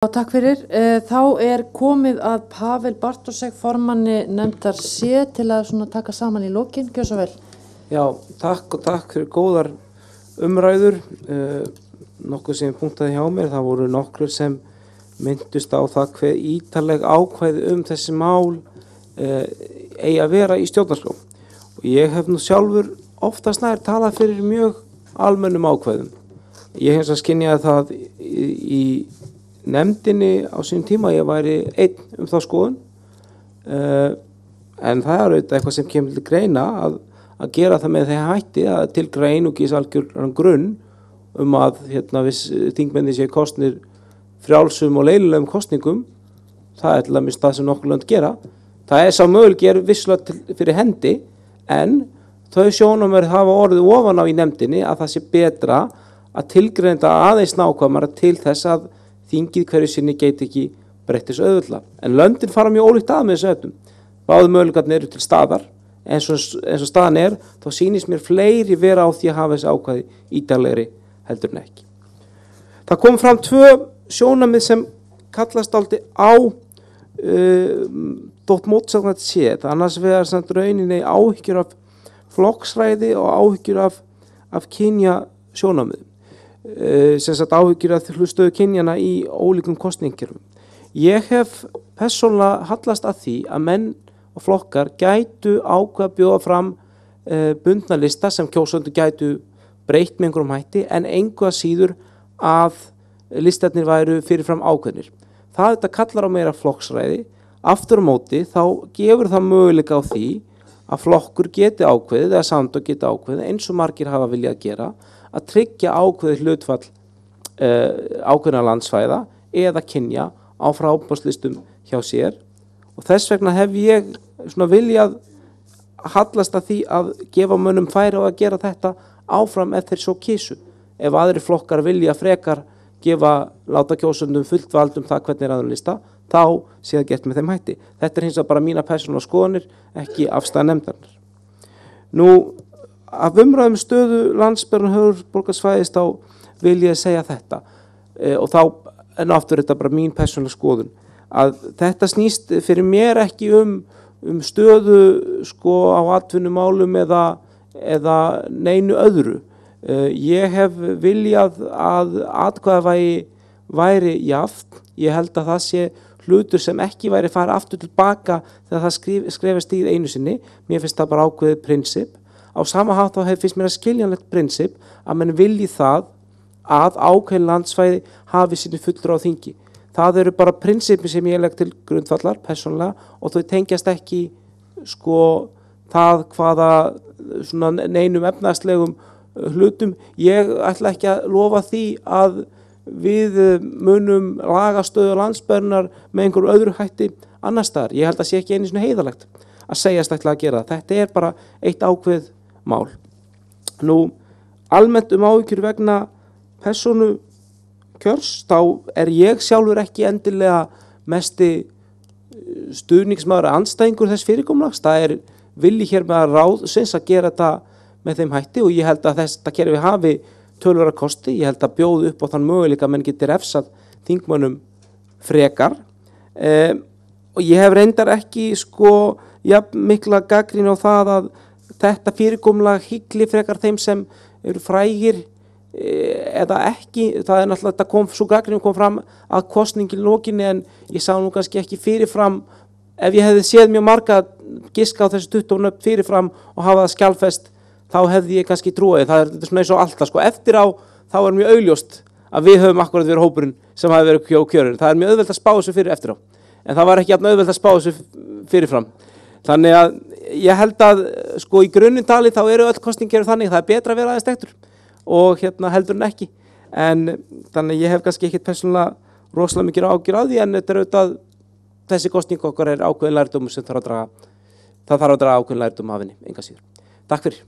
Takk fyrir. Þá komið að Pavel Bartošek, formanni nefndar C, til að taka saman í lokin. Gjörðu svo vel. Já, takk og takk fyrir góðar umræður. Nokkuð sem punktaði hjá mér, það voru nokkur sem myndust á það hve ítarleg ákvæði þessi mál eigi að vera í stjórnarskrá. Og ég hef nú sjálfur oftast nær talað fyrir mjög almennum ákvæðum. Ég hef skynjaði það í nefndinni á sínum tíma, ég væri einn þá skoðun, en það auðvitað eitthvað sem kemur til greina að gera það með þeim hætti að tilgreina einungis algjöran grunn að viss þingmenni séu kosnir frjálsum og leynilegum kosningum. Það til dæmis það sem nokkur lönd gera. Það sá möguleiki vissulega fyrir hendi, en þau sjónarmið hafa orðið ofan á í nefndinni að það sé betra að tilgreina aðeins nákvæmara til þess að þingið hverju sinni geti ekki breytt þessu auðveldlega. En löndin fara mjög ólíkt að með þessu öllum. Báðu möguleikarnir eru til staðar, eins og staðan þá sýnist mér fleiri vera á því að hafa þessi ákvæði ítarlegri heldur en ekki. Það kom fram tvö sjónarmið sem kallast dálítið á þótt mótsagnat séð. Annars vegar samt rauninni áhyggjur af flokksræði og áhyggjur af kynja sjónarmiðum. Sem sagt áhyggjur af stöðu kynjana í ólíkum kosningakerfum. Ég hef persónulega hallast að því að menn og flokkar gætu ákveða að bjóða fram bundna lista sem kjósendur gætu breytt með einhverjum hætti, en engu að síður að listarnir væru fyrirfram ákveðnir. Þetta kallar á meira flokksræði. Aftur á móti þá gefur það möguleika á því að flokkur geti ákveðið eða samtök geti ákveðið, eins og margir hafa viljað gera, að tryggja ákveðið hlutfall ákveðna landsvæða eða kynja á fráboðslistum hjá sér. Og þess vegna hef ég viljað hallast að því að gefa mönnum færi á að gera þetta áfram ef þeir svo kysu. Ef aðrir flokkar vilja frekar láta kjósendum fullt vald það hvernig aðra lista, þá sé það gert með þeim hætti. Þetta hins vegar bara mína persónulega skoðanir, ekki afstæða nefndarinnar. Nú, af umræðum stöðu landsbyggðar og höfuðborgarsvæðis þá vil ég segja þetta, og þá aftur þetta bara mín persónulega skoðun, að þetta snýst fyrir mér ekki stöðu á atvinnumálum eða neinu öðru. Ég hef viljað að atkvæðavægi væri jafnt. Ég held að það sé hlutur sem ekki væri farið aftur tilbaka þegar það skrefast í einu sinni. Mér finnst það bara ákveðið prinsip. Á sama hátt þá finnst mér að skiljanlegt prinsip að menn vilji það að ákveðin landsvæði hafi sinni fulltrúa á þingi. Það eru bara prinsipi sem ég legg til grundvallar persónulega, og þau tengjast ekki það hvaða neinum efnahagslegum hlutum. Ég ætla ekki að lofa því að við munum laga stöðu landsbyggðarinnar með einhverju öðru hætti annars staðar. Ég held að sé ekki einu sinni heiðarlegt að segjast ætla að gera það. Þetta bara eitt ákveð mál. Nú, almennt áhyggjur vegna persónu kjörs, þá ég sjálfur ekki endilega mesti stuðningsmaður andstæðingur þess fyrirkomulags. Það vilji hér með ráðsins að gera þetta með þeim hætti, og ég held að þetta kerfi hafi töluvera kosti. Ég held að bjóða upp á þann möguleika að menn geti refsað þingmönnum frekar. Og ég hef reyndar ekki mikla gagnrýni á það að þetta fyrirkomulag hygli frekar þeim sem eru frægir eða ekki. Það náttúrulega svo gagnrýni kom fram að kosningin lokinni, en ég sá nú kannski ekki fyrirfram. Ef ég hefði séð mjög marga giska á þessu 20 nöfn fyrirfram og hafa það skjalfest, þá hefði ég kannski trúið. Það svona eins og alltaf. Eftir á þá mjög augljóst að við höfum akkurat verið hópurinn sem hafi verið kjörin. Það mjög auðvelt að spá þessu fyrir eftir á. En það var ekki jafn auðvelt að spá þessu fyrirfram. Þannig að ég held að í grunnintali þá eru öll kosningar þannig. Það betra að vera aðeins tektur og heldur en ekki. En þannig ég hef kannski ekkert persónulega rosalega mikið ágjur á því, en þetta auðvitað þessi kosning okkar ákveðin lærdómur sem það þarf að draga ákveðin lærdóm af henni, enga síður. Takk fyrir.